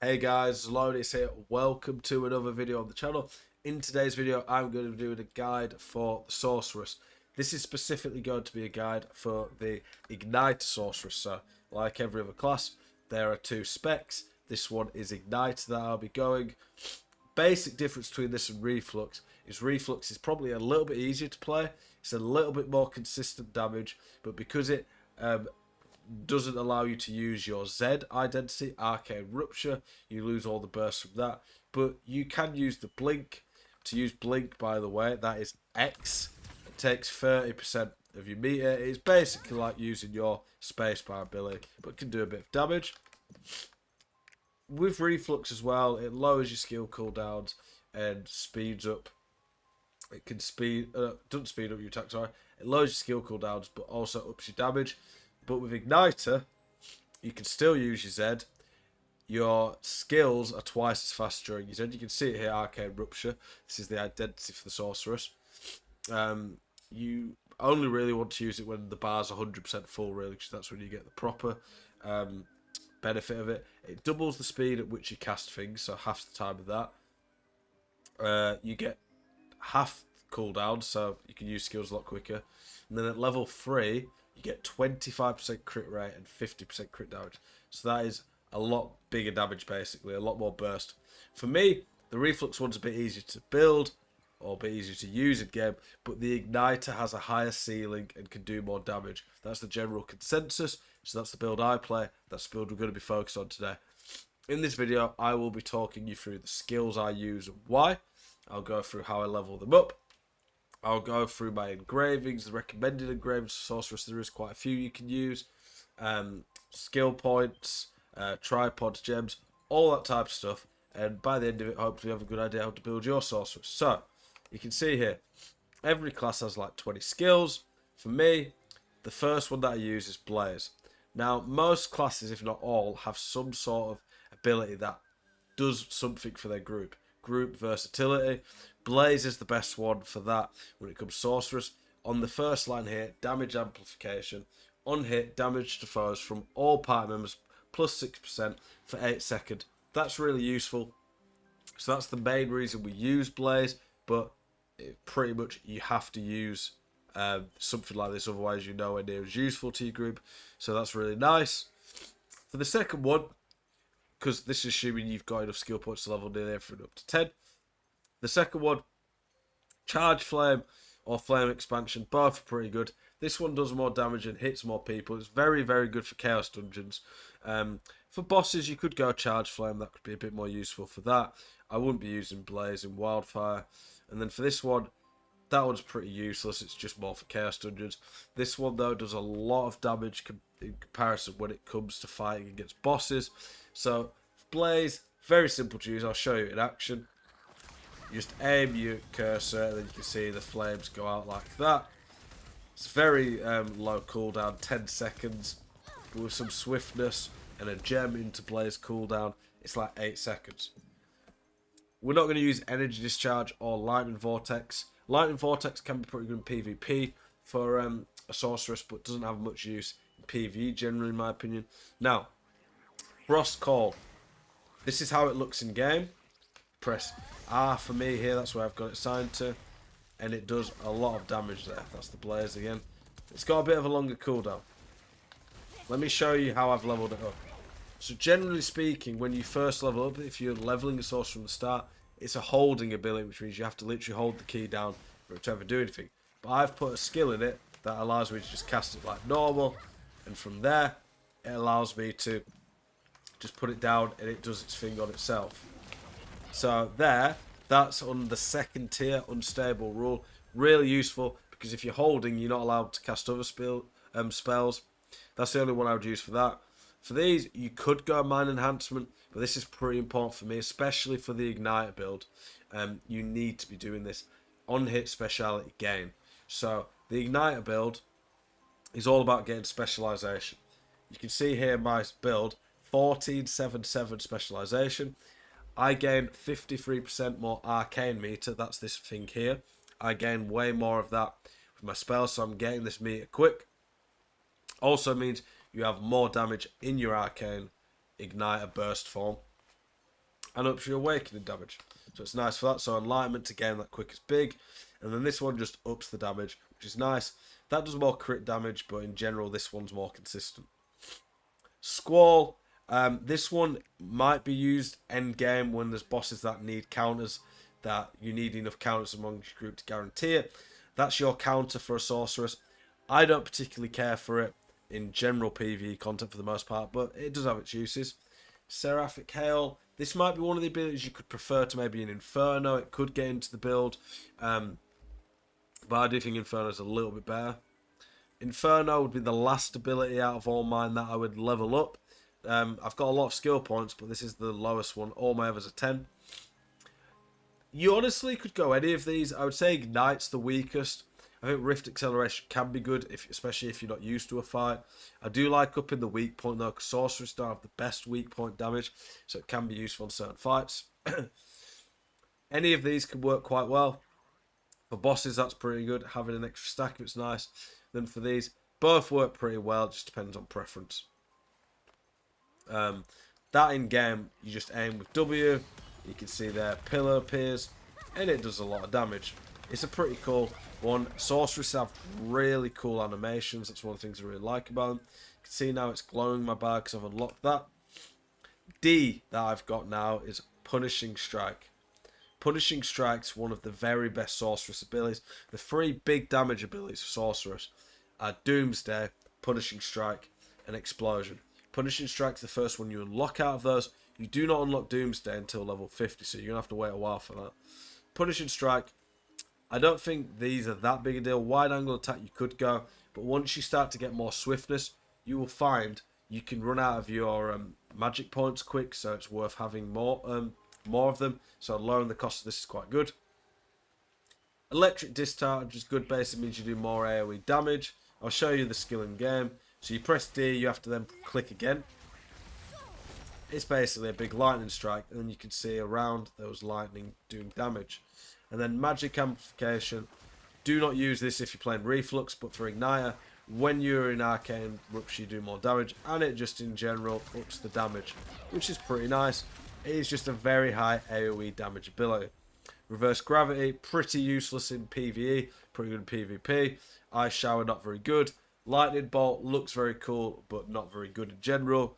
Hey guys, Zelonius here. Welcome to another video on the channel. In today's video, I'm going to be doing a guide for the Sorceress. This is specifically going to be a guide for the Ignite Sorceress. So, like every other class, there are two specs. This one is Ignite that I'll be going. Basic difference between this and Reflux is Reflux is probably a little bit easier to play. It's a little bit more consistent damage, but because it doesn't allow you to use your Z identity, Arcane Rupture. You lose all the bursts from that. But you can use the Blink. To use Blink, by the way, that is X. It takes 30% of your meter. It is basically like using your spacebar ability, but can do a bit of damage. With Reflux as well, it lowers your skill cooldowns and speeds up. It can doesn't speed up your attack, sorry. It lowers your skill cooldowns, but also ups your damage. But with Igniter, you can still use your Z. Your skills are twice as fast during your Z. You can see it here, Arcane Rupture. This is the identity for the Sorceress. You only really want to use it when the bar's 100% full, really, because that's when you get the proper benefit of it. It doubles the speed at which you cast things, so half the time of that. You get half cooldown, so you can use skills a lot quicker. And then at level 3, you get 25% crit rate and 50% crit damage. So that is a lot bigger damage, basically, a lot more burst. For me, the Reflux one's a bit easier to build, or a bit easier to use in game, but the Igniter has a higher ceiling and can do more damage. That's the general consensus, so that's the build I play. That's the build we're going to be focused on today. In this video, I will be talking you through the skills I use and why. I'll go through how I level them up. I'll go through my engravings, the recommended engravings for Sorceress. There is quite a few you can use. Skill points, tripod gems, all that type of stuff. And by the end of it, hopefully you have a good idea how to build your Sorceress. So, you can see here, every class has like 20 skills. For me, the first one that I use is Blaze. Now, most classes, if not all, have some sort of ability that does something for their group. Group versatility. Blaze is the best one for that when it comes to Sorceress. On the first line here, damage amplification. On hit, damage to foes from all party members plus 6% for 8 seconds. That's really useful. So that's the main reason we use Blaze, but pretty much you have to use something like this, otherwise you're nowhere near as useful to your group. So that's really nice. For the second one, because this is assuming you've got enough skill points to level nearly everything up to 10. The second one, Charge Flame or Flame Expansion, both are pretty good. This one does more damage and hits more people. It's very, very good for Chaos Dungeons. For bosses, you could go Charge Flame. That could be a bit more useful for that. I wouldn't be using Blaze and Wildfire. And then for this one, that one's pretty useless. It's just more for Chaos Dungeons. This one, though, does a lot of damage in comparison when it comes to fighting against bosses. So, Blaze, very simple to use. I'll show you in action. You just aim your cursor, and then you can see the flames go out like that. It's very low cooldown, 10 seconds. But with some swiftness and a gem into Blaze cooldown, it's like 8 seconds. We're not going to use Energy Discharge or Lightning Vortex. Lightning Vortex can be pretty good in PvP for a Sorceress, but doesn't have much use in PvE generally, in my opinion. Now, Frost Call. This is how it looks in game. Press R for me here, that's where I've got it signed to. And it does a lot of damage there. That's the Blaze again. It's got a bit of a longer cooldown. Let me show you how I've leveled it up. So generally speaking, when you first level up, if you're leveling a Sorceress from the start, it's a holding ability, which means you have to literally hold the key down for it to ever do anything. But I've put a skill in it that allows me to just cast it like normal. And from there, it allows me to just put it down and it does its thing on itself. So there, that's on the second tier unstable rule. Really useful because if you're holding, you're not allowed to cast other spells. That's the only one I would use for that. For these, you could go Mind Enhancement, but this is pretty important for me, especially for the Igniter build. You need to be doing this on hit speciality gain. So the Igniter build is all about getting specialization. You can see here my build, 1477 specialization. I gain 53% more arcane meter. That's this thing here. I gain way more of that with my spell, so I'm getting this meter quick. Also means you have more damage in your arcane igniter burst form. and ups your awakening damage. So it's nice for that. So enlightenment to gain that quick is big. And then this one just ups the damage, which is nice. That does more crit damage, but in general, this one's more consistent. Squall. This one might be used end game when there's bosses that need counters, that you need enough counters amongst your group to guarantee it. That's your counter for a sorceress. I don't particularly care for it in general PvE content for the most part, but it does have its uses. Seraphic Hail. This might be one of the abilities you could prefer to maybe an Inferno. It could get into the build, but I do think Inferno is a little bit better. Inferno would be the last ability out of all mine that I would level up. I've got a lot of skill points, but this is the lowest one. All my others are 10. You honestly could go any of these. I would say Ignite's the weakest. I think Rift Acceleration can be good, especially if you're not used to a fight. I do like upping the weak point though, because Sorcerers don't have the best weak point damage, so it can be useful in certain fights. Any of these could work quite well. For bosses, that's pretty good. Having an extra stack of it's nice. Then for these, both work pretty well. It just depends on preference. That in game, you just aim with W. You can see there, pillar appears, and it does a lot of damage. It's a pretty cool one. Sorcerers have really cool animations. That's one of the things I really like about them. You can see now it's glowing my bar because I've unlocked that. D that I've got now is Punishing Strike. Punishing Strike's one of the very best Sorceress abilities. The three big damage abilities for Sorceress are Doomsday, Punishing Strike, and Explosion. Punishing Strike's the first one you unlock out of those. You do not unlock Doomsday until level 50, so you're going to have to wait a while for that. Punishing Strike, I don't think these are that big a deal. Wide angle attack you could go, but once you start to get more swiftness, you will find you can run out of your magic points quick, so it's worth having more of them. So lowering the cost of this is quite good. Electric Discharge is good, basically means you do more AoE damage. I'll show you the skill in game. So you press D, you have to then click again. It's basically a big lightning strike, and then you can see around those lightning doing damage. And then magic amplification. Do not use this if you're playing reflux, but for igniter, when you're in arcane rupture, you do more damage, and it just in general ups the damage, which is pretty nice. It is just a very high AoE damage ability. Reverse gravity, pretty useless in PvE, pretty good in PvP. Ice shower, not very good. Lightning bolt looks very cool, but not very good in general.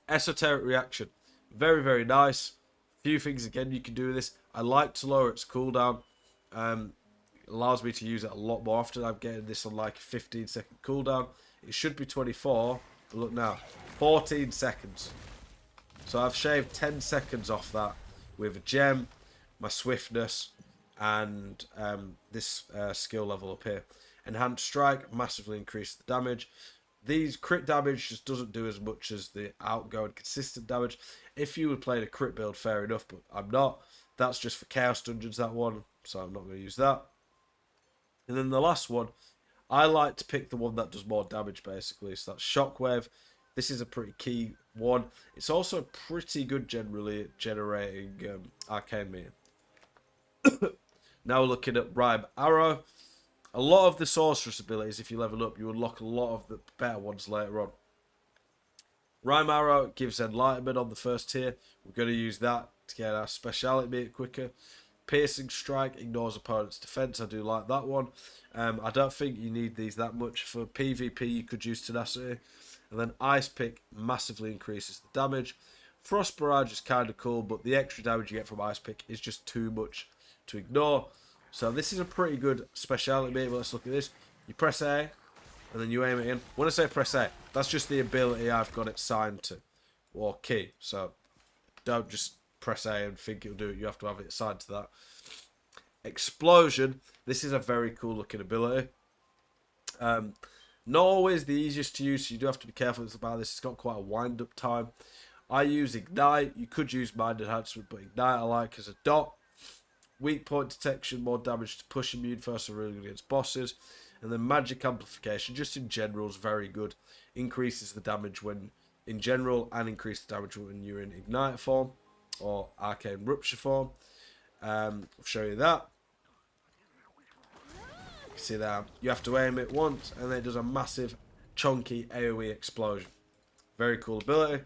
Esoteric reaction, very, very nice. Few things again you can do with this. I like to lower its cooldown. It allows me to use it a lot more often. I'm getting this on like a 15-second cooldown. It should be 24, but look now, 14 seconds. So I've shaved 10 seconds off that with a gem, my swiftness, and this skill level up here. Enhanced Strike, massively increased the damage. These crit damage just doesn't do as much as the outgoing consistent damage. If you would play a crit build, fair enough, but I'm not. That's just for Chaos Dungeons, that one, so I'm not going to use that. And then the last one, I like to pick the one that does more damage, basically. So that's Shockwave. This is a pretty key one. It's also pretty good generally at generating arcane meter. Now we're looking at Rhime Arrow. A lot of the sorceress abilities, if you level up, you unlock a lot of the better ones later on. Rhime Arrow gives enlightenment on the first tier. We're going to use that to get our speciality meter quicker. Piercing Strike ignores opponent's defense. I do like that one. I don't think you need these that much. For PvP, you could use Tenacity. And then Ice Pick massively increases the damage. Frost Barrage is kind of cool, but the extra damage you get from Ice Pick is just too much to ignore. So this is a pretty good speciality meter. Let's look at this. You press A, and then you aim it in. When I say press A, that's just the ability I've got it signed to, or key. So don't just press A and think it'll do it. You have to have it assigned to that. Explosion. This is a very cool looking ability. Not always the easiest to use, so you do have to be careful about this. It's got quite a wind up time. I use Ignite. You could use Mind Enhancement, but Ignite I like as a dot. Weak point detection, more damage to push immune first, are really good against bosses. And then magic amplification, just in general, is very good. Increases the damage when in general, and increases the damage when you're in Ignite form or Arcane Rupture form. I'll show you that. You see that you have to aim it once, and then it does a massive, chunky AoE explosion. Very cool ability.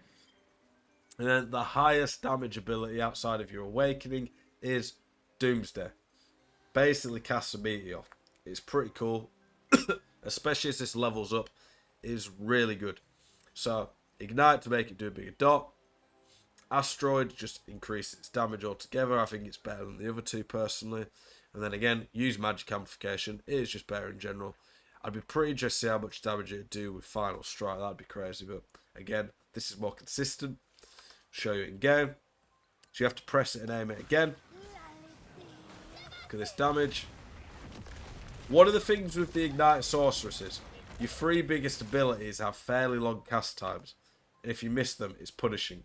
And then the highest damage ability outside of your awakening is Doomsday. Basically casts a meteor. It's pretty cool. Especially as this levels up. It is really good. So, Ignite to make it do a bigger dot. Asteroid just increases its damage altogether. I think it's better than the other two personally. And then again, use magic amplification. It is just better in general. I'd be pretty interested to see how much damage it'd do with Final Strike. That'd be crazy. But again, this is more consistent. Show you in game. So you have to press it and aim it again. Look at this damage. One of the things with the Ignite Sorceress is your three biggest abilities have fairly long cast times. And if you miss them, it's punishing.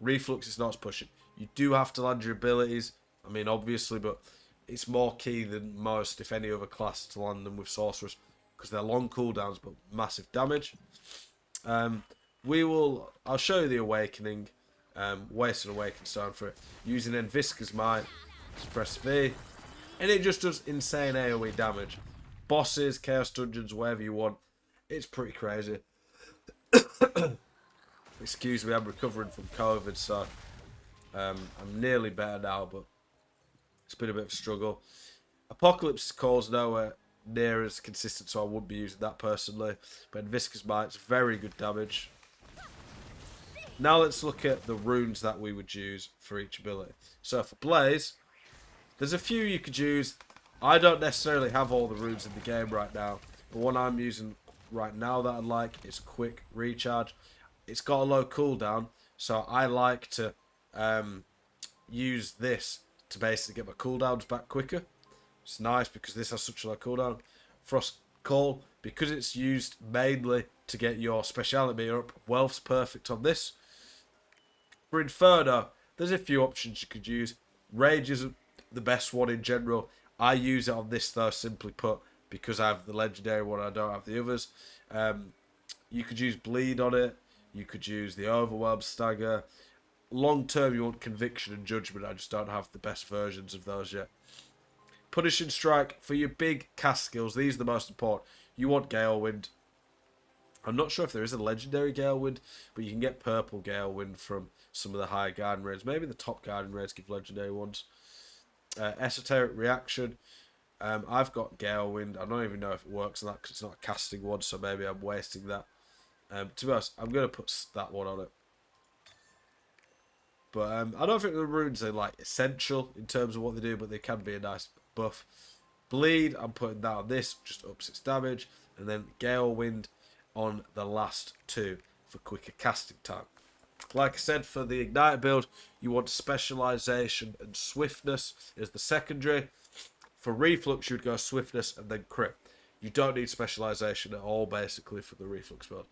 Reflux is not as pushing. You do have to land your abilities. I mean, obviously, but it's more key than most, if any other class, to land them with Sorceress. Because they're long cooldowns, but massive damage. I'll show you the Awakening. Waste an Awakened Stone for it. Using Envisca's Might. Just press V. And it just does insane AoE damage. Bosses, Chaos Dungeons, whatever you want. It's pretty crazy. Excuse me, I'm recovering from COVID, so I'm nearly better now, but it's been a bit of a struggle. Apocalypse Call's nowhere near as consistent, so I wouldn't be using that personally. But Viscous Might's very good damage. Now let's look at the runes that we would use for each ability. So for Blaze, there's a few you could use. I don't necessarily have all the runes in the game right now, but one I'm using right now that I like is Quick Recharge. It's got a low cooldown, so I like to use this to basically get my cooldowns back quicker. It's nice because this has such a low cooldown. Frost Call, because it's used mainly to get your speciality meter up, Wealth's perfect on this. For Inferno, there's a few options you could use. Rage isn't the best one in general. I use it on this though, simply put, because I have the legendary one, I don't have the others. You could use Bleed on it. You could use the Overwhelm Stagger. Long term, you want Conviction and Judgment. I just don't have the best versions of those yet. Punishing Strike, for your big cast skills, these are the most important. You want Gale Wind. I'm not sure if there is a legendary Gale Wind, but you can get purple Gale Wind from some of the higher Guardian Raids. Maybe the top Guardian Raids give legendary ones. Esoteric Reaction. I've got Gale Wind. I don't even know if it works on that because it's not a casting one, so maybe I'm wasting that. To be honest, I'm going to put that one on it. But I don't think the runes are like essential in terms of what they do, but they can be a nice buff. Bleed, I'm putting that on this, just ups its damage. And then Gale Wind on the last two for quicker casting time. Like I said, for the Ignite build, you want Specialization and Swiftness as the secondary. For Reflux, you'd go Swiftness and then Crit. You don't need Specialization at all, basically, for the Reflux build.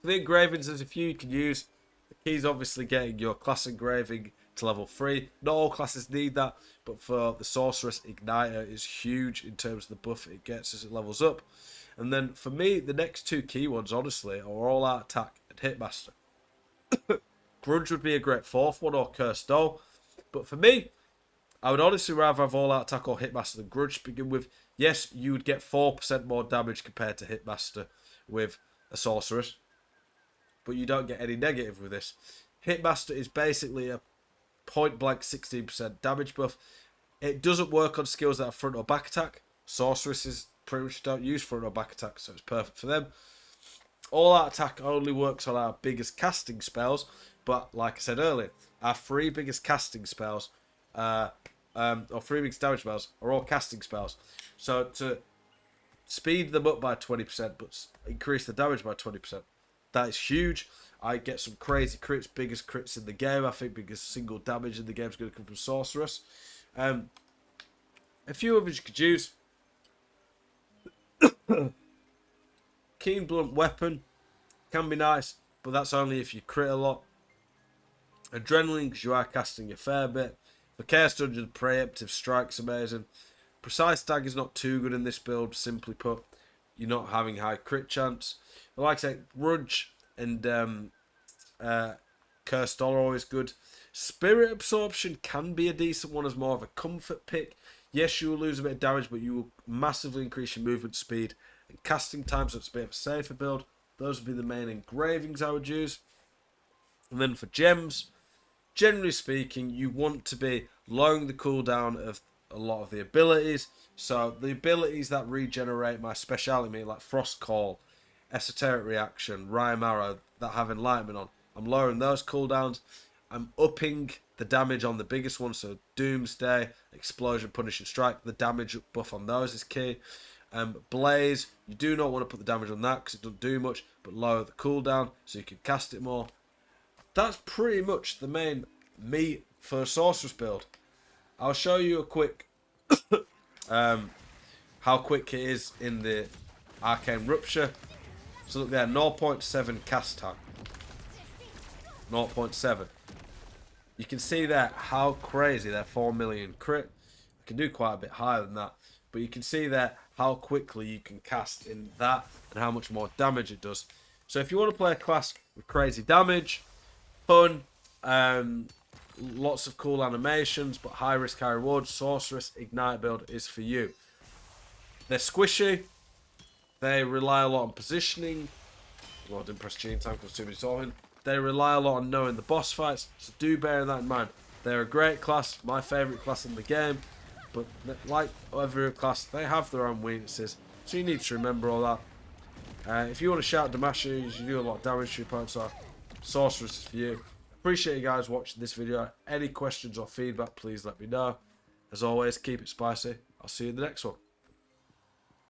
For the Engravings, there's a few you can use. The key is obviously getting your class engraving to level 3. Not all classes need that, but for the Sorceress, Igniter is huge in terms of the buff it gets as it levels up. And then for me, the next two key ones, honestly, are All Out Attack and Hitmaster. Grudge would be a great fourth one, or Cursed Doll. But for me, I would honestly rather have All Out Attack or Hitmaster than Grudge to begin with. Yes, you would get 4% more damage compared to Hitmaster with a Sorceress, but you don't get any negative with this. Hitmaster is basically a point-blank 16% damage buff. It doesn't work on skills that are front or back attack. Sorceresses pretty much don't use front or back attack, so it's perfect for them. All Out Attack only works on our biggest casting spells, but like I said earlier, our three biggest casting spells, or three biggest damage spells, are all casting spells. So to speed them up by 20%, but increase the damage by 20%, that is huge. I get some crazy crits, biggest crits in the game. I think biggest single damage in the game is going to come from Sorceress. A few others you could use. Keen Blunt Weapon can be nice, but that's only if you crit a lot. Adrenaline, because you are casting a fair bit. For Chaos Dungeon, Preemptive Strike's amazing. Precise Dagger is not too good in this build, simply put. You're not having high crit chance. But like I say, Grudge and Cursed Doll are always good. Spirit Absorption can be a decent one as more of a comfort pick. Yes, you will lose a bit of damage, but you will massively increase your movement speed and casting time, so it's a bit of a safer build. Those would be the main engravings I would use. And then for gems, generally speaking, you want to be lowering the cooldown of a lot of the abilities. So the abilities that regenerate my speciality, like Frost Call, Esoteric Reaction, Rhime Arrow, that have Enlightenment on, I'm lowering those cooldowns. I'm upping the damage on the biggest one, so Doomsday, Explosion, Punishing Strike. The damage buff on those is key. Blaze, you do not want to put the damage on that because it doesn't do much, but lower the cooldown so you can cast it more. That's pretty much the main meat for a Sorceress build. I'll show you a quick how quick it is in the Arcane Rupture. So look there, 0.7 cast time. 0.7. You can see there how crazy their 4 million crit. You can do quite a bit higher than that. But you can see there how quickly you can cast in that and how much more damage it does. So if you want to play a class with crazy damage, fun, lots of cool animations, but high risk, high reward, Sorceress Ignite build is for you. They're squishy. They rely a lot on positioning. Well, I didn't press G in time because too many talking. They rely a lot on knowing the boss fights, so do bear that in mind. They're a great class, my favourite class in the game, but like every class, they have their own weaknesses, so you need to remember all that. If you want to shout Damashes, you do a lot of damage to your opponent, so Sorceress is for you. Appreciate you guys watching this video. Any questions or feedback, please let me know. As always, keep it spicy. I'll see you in the next one.